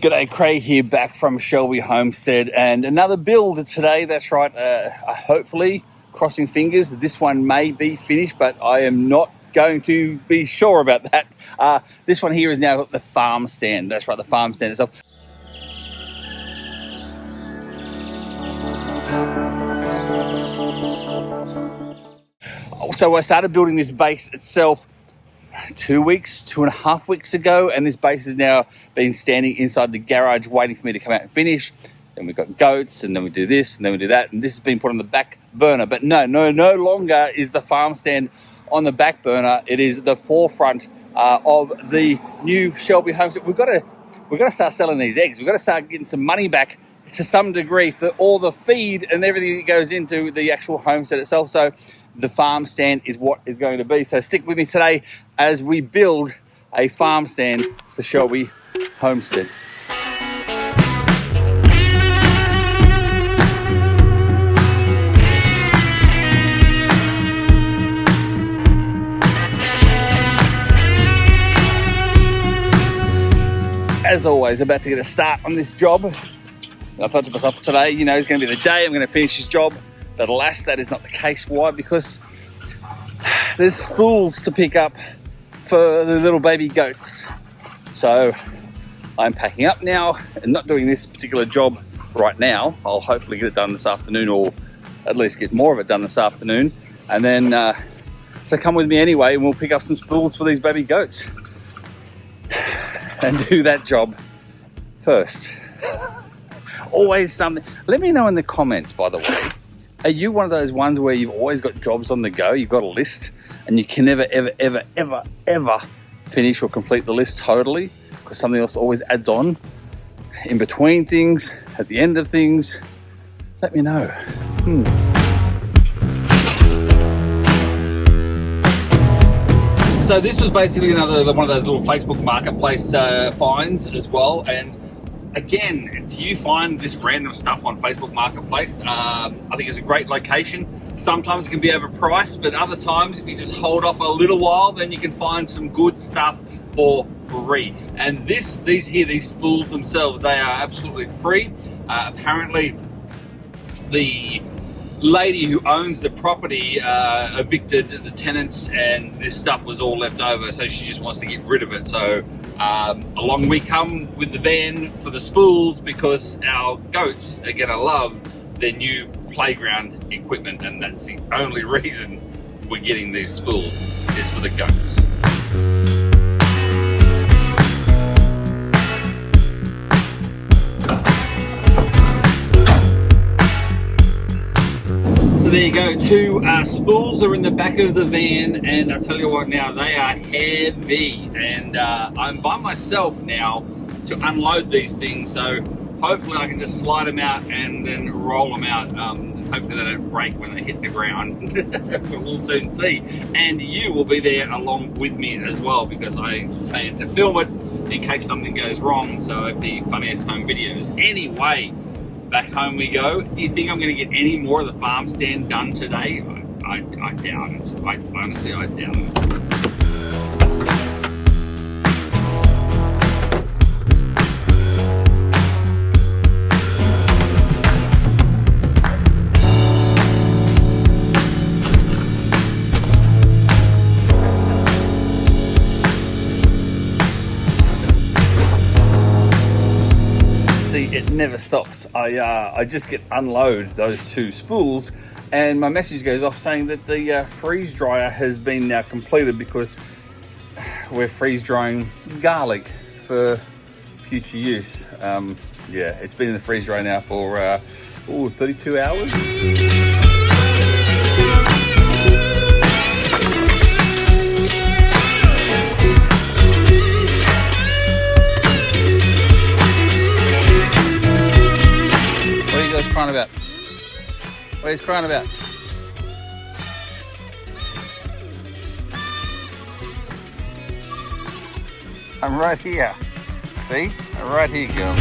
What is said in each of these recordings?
G'day, Craig here, back from ShellBee Homestead, and another build today. That's right, hopefully, crossing fingers, this one may be finished, but I am not going to be sure about that. This one here is now the farm stand. That's right, the farm stand itself. So I started building this base itself 2.5 weeks ago, and this base has now been standing inside the garage waiting for me to come out and finish. Then we've got goats, and then we do this, and then we do that, and this has been put on the back burner. But no longer is the farm stand on the back burner. It is the forefront of the new ShellBee Homestead. We've got to start selling these eggs. We've got to start getting some money back to some degree for all the feed and everything that goes into the actual homestead itself. So the farm stand is what is going to be. So stick with me today as we build a farm stand for ShellBee Homestead. As always, about to get a start on this job. I thought to myself today, it's going to be the day I'm going to finish this job. But alas, that is not the case. Why? Because there's spools to pick up for the little baby goats. So I'm packing up now and not doing this particular job right now. I'll hopefully get it done this afternoon, or at least get more of it done this afternoon. And then, so come with me anyway, and we'll pick up some spools for these baby goats and do that job first. Always something. Let me know in the comments, by the way. Are you one of those ones where you've always got jobs on the go? You've got a list and you can never, ever finish or complete the list totally because something else always adds on in between things, at the end of things? Let me know. So this was basically another one of those little Facebook marketplace finds as well. And again, do you find this random stuff on Facebook Marketplace? I think it's a great location. Sometimes it can be overpriced, but other times, if you just hold off a little while, then you can find some good stuff for free. And these spools themselves, they are absolutely free. Apparently, the lady who owns the property evicted the tenants, and this stuff was all left over, so she just wants to get rid of it. So along we come with the van for the spools, because our goats are gonna love their new playground equipment, and that's the only reason we're getting these spools, is for the goats. So there you go, 2 spools are in the back of the van, and I tell you what now, they are heavy, and I'm by myself now to unload these things, so hopefully I can just slide them out and then roll them out. Hopefully they don't break when they hit the ground. We'll soon see, and you will be there along with me as well, because I plan to film it in case something goes wrong, so it'd be funniest home videos. Anyway, back home we go. Do you think I'm going to get any more of the farm stand done today? I doubt it. Honestly, I doubt it. It never stops. I just get unload those 2 spools, and my message goes off saying that the freeze dryer has been now completed, because we're freeze drying garlic for future use. Yeah, it's been in the freeze dryer now for 32 hours. Crying about? What are you crying about? I'm right here. See? I'm right here, girl.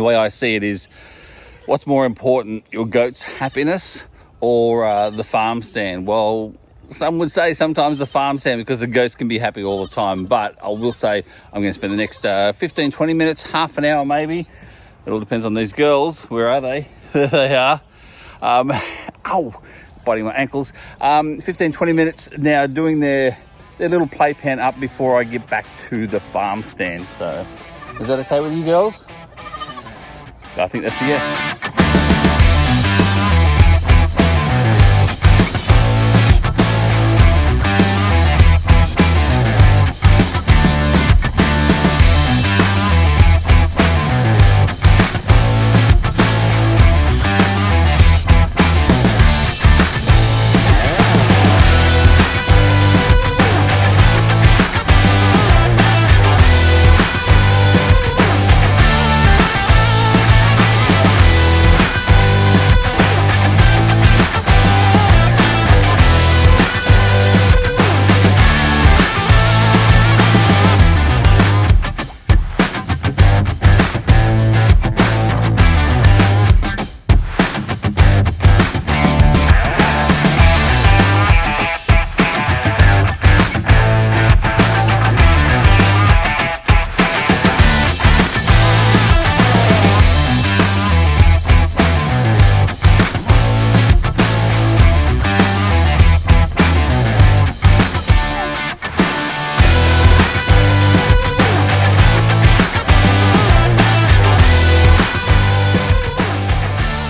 way I see it is, what's more important, your goat's happiness or the farm stand? Well, some would say sometimes the farm stand, because the goats can be happy all the time. But I will say I'm going to spend the next 15, 20 minutes, half an hour maybe. It all depends on these girls. Where are they? There they are. Ow, biting my ankles. 15, 20 minutes now doing their little playpen up before I get back to the farm stand. So is that okay with you girls? I think that's a yes.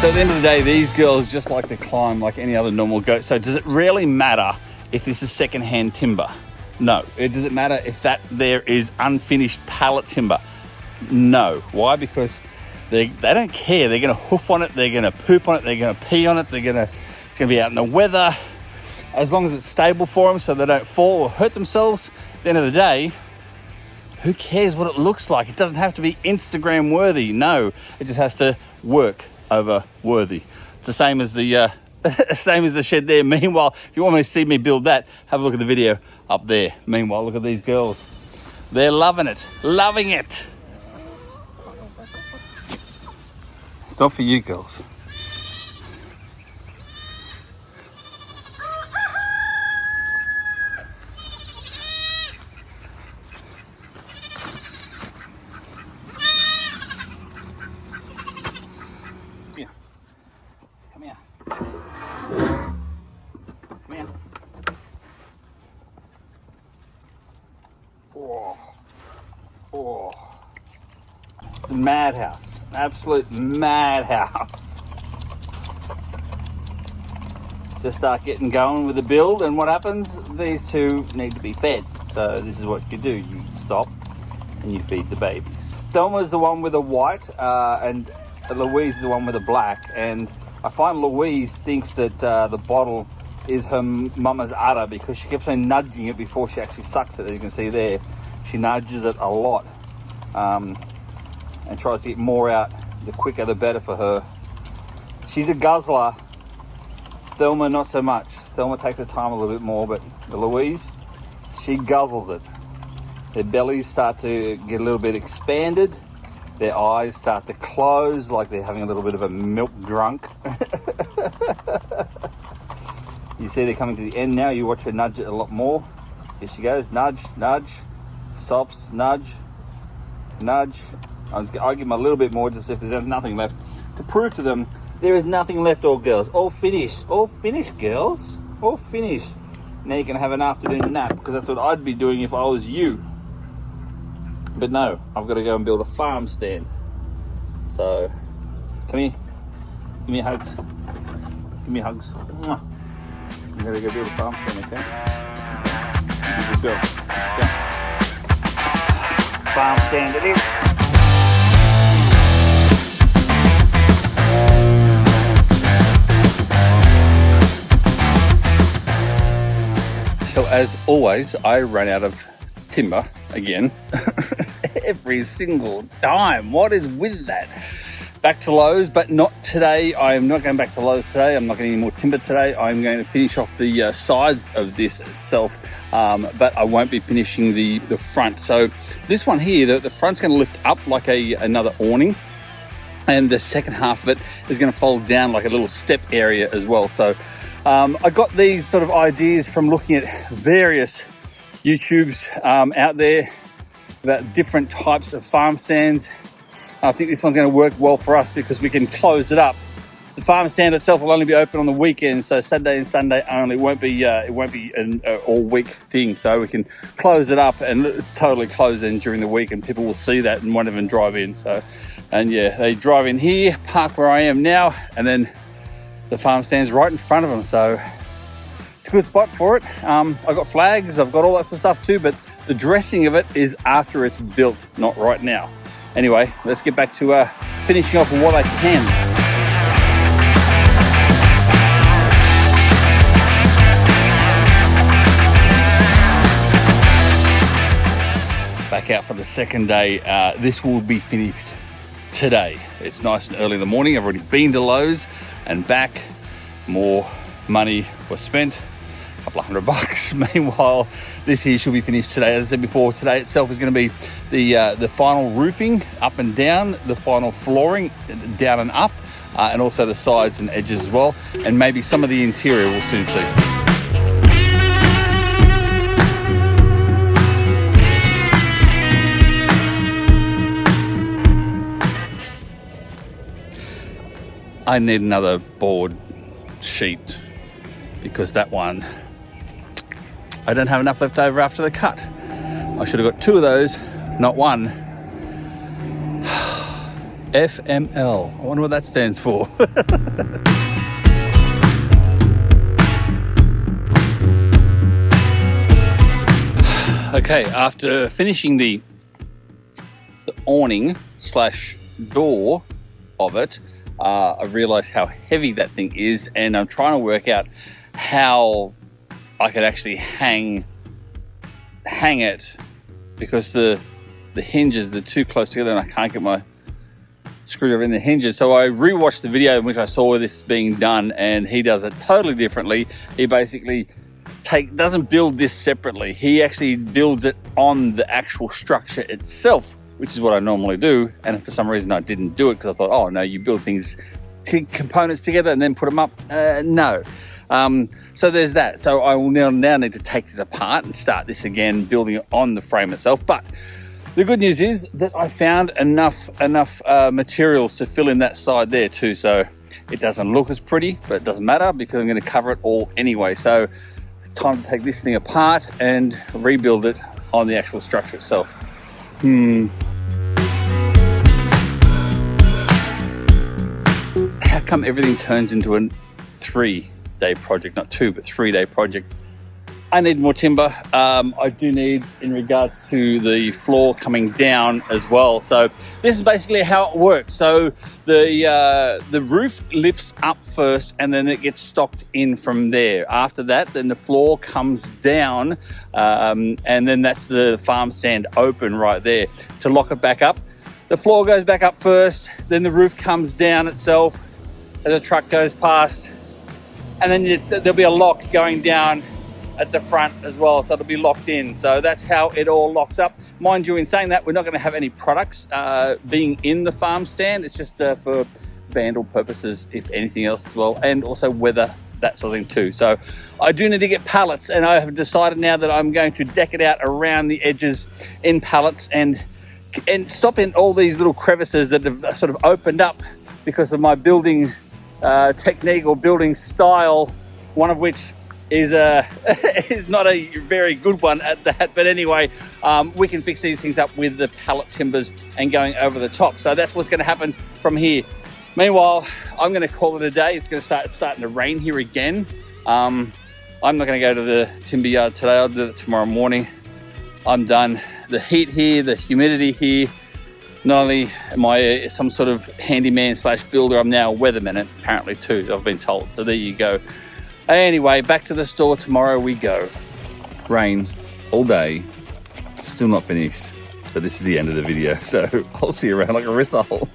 So at the end of the day, these girls just like to climb like any other normal goat. So does it really matter if this is secondhand timber? No. It doesn't matter if that there is unfinished pallet timber? No. Why? Because they don't care. They're going to hoof on it. They're going to poop on it. They're going to pee on it. It's going to be out in the weather. As long as it's stable for them so they don't fall or hurt themselves, at the end of the day, who cares what it looks like? It doesn't have to be Instagram worthy. No, it just has to work over worthy. It's the same as the same as the shed there. Meanwhile, if you want to see me build that, have a look at the video up there. Meanwhile, look at these girls. They're loving it. Loving it. It's not for you girls. It's a madhouse, absolute madhouse. Just start getting going with the build, and what happens? These two need to be fed. So this is what you do: you stop and you feed the babies. Thelma's the one with the white, and Louise is the one with the black. And I find Louise thinks that the bottle is her mama's udder because she keeps on nudging it before she actually sucks it. As you can see there, she nudges it a lot. And tries to get more out. The quicker the better for her. She's a guzzler. Thelma not so much. Thelma takes her time a little bit more, but Louise, she guzzles it. Their bellies start to get a little bit expanded. Their eyes start to close like they're having a little bit of a milk drunk. You see they're coming to the end now. You watch her nudge it a lot more. Here she goes. Nudge, nudge. Stops, nudge, nudge. I'll give them a little bit more just if there's nothing left to prove to them there is nothing left. All girls, all finished girls, all finished. Now you can have an afternoon nap, because that's what I'd be doing if I was you. But no, I've got to go and build a farm stand. So come here, give me hugs, give me hugs. Mwah. I'm gonna go build a farm stand, okay? Good girl. Farm stand it is. So as always, I run out of timber again. Every single time. What is with that? Back to Lowe's, but not today. I'm not going back to Lowe's today. I'm not getting any more timber today. I'm going to finish off the sides of this itself, but I won't be finishing the front. So this one here, the front's going to lift up like another awning, and the second half of it is going to fold down like a little step area as well. So I got these sort of ideas from looking at various YouTubes out there about different types of farm stands. I think this one's going to work well for us because we can close it up. The farm stand itself will only be open on the weekend, so Saturday and Sunday only. It won't be an all-week thing, so we can close it up and it's totally closed in during the week, and people will see that and won't even drive in. So, and yeah, they drive in here, park where I am now, and then the farm stand's right in front of them. So it's a good spot for it. I've got flags, I've got all that sort of stuff too, but the dressing of it is after it's built, not right now. Anyway, let's get back to finishing off what I can. Back out for the second day. This will be finished today. It's nice and early in the morning. I've already been to Lowe's and back. More money was spent, a couple of $100. Meanwhile, this here should be finished today. As I said before, today itself is going to be the final roofing up and down, the final flooring down and up, and also the sides and edges as well, and maybe some of the interior we'll soon see. I need another board sheet because that one, I don't have enough left over after the cut. I should have got 2 of those, not 1. FML, I wonder what that stands for. Okay, after finishing the awning / door of it, I realized how heavy that thing is, and I'm trying to work out how I could actually hang it, because the hinges, they're too close together and I can't get my screwdriver in the hinges. So I rewatched the video in which I saw this being done, and he does it totally differently. He basically doesn't build this separately. He actually builds it on the actual structure itself, which is what I normally do. And for some reason I didn't do it because I thought, oh no, you build things, components together and then put them up. No. So there's that. So I will now need to take this apart and start this again, building it on the frame itself. But the good news is that I found enough materials to fill in that side there too. So it doesn't look as pretty, but it doesn't matter because I'm going to cover it all anyway. So it's time to take this thing apart and rebuild it on the actual structure itself. How come everything turns into a 3-day project, not 2, but 3-day project? I need more timber. I do need, in regards to the floor coming down as well. So this is basically how it works. So the roof lifts up first and then it gets stocked in from there. After that, then the floor comes down, and then that's the farm stand open right there. To lock it back up, the floor goes back up first, then the roof comes down itself as a truck goes past, and then there'll be a lock going down at the front as well, so it'll be locked in. So that's how it all locks up. Mind you, in saying that, we're not going to have any products being in the farm stand. It's just for vandal purposes, if anything else as well, and also weather, that sort of thing too. So I do need to get pallets, and I have decided now that I'm going to deck it out around the edges in pallets and stop in all these little crevices that have sort of opened up because of my building technique or building style, one of which is not a very good one at that. But anyway, we can fix these things up with the pallet timbers and going over the top. So that's what's going to happen from here. Meanwhile, I'm going to call it a day. It's starting to rain here again. I'm not going to go to the timber yard today. I'll do it tomorrow morning. I'm done. The heat here, the humidity here. Not only am I some sort of handyman / builder, I'm now a weatherman apparently too, I've been told. So there you go. Anyway, back to the store tomorrow we go. Rain all day, still not finished, but this is the end of the video, so I'll see you around like a risshole.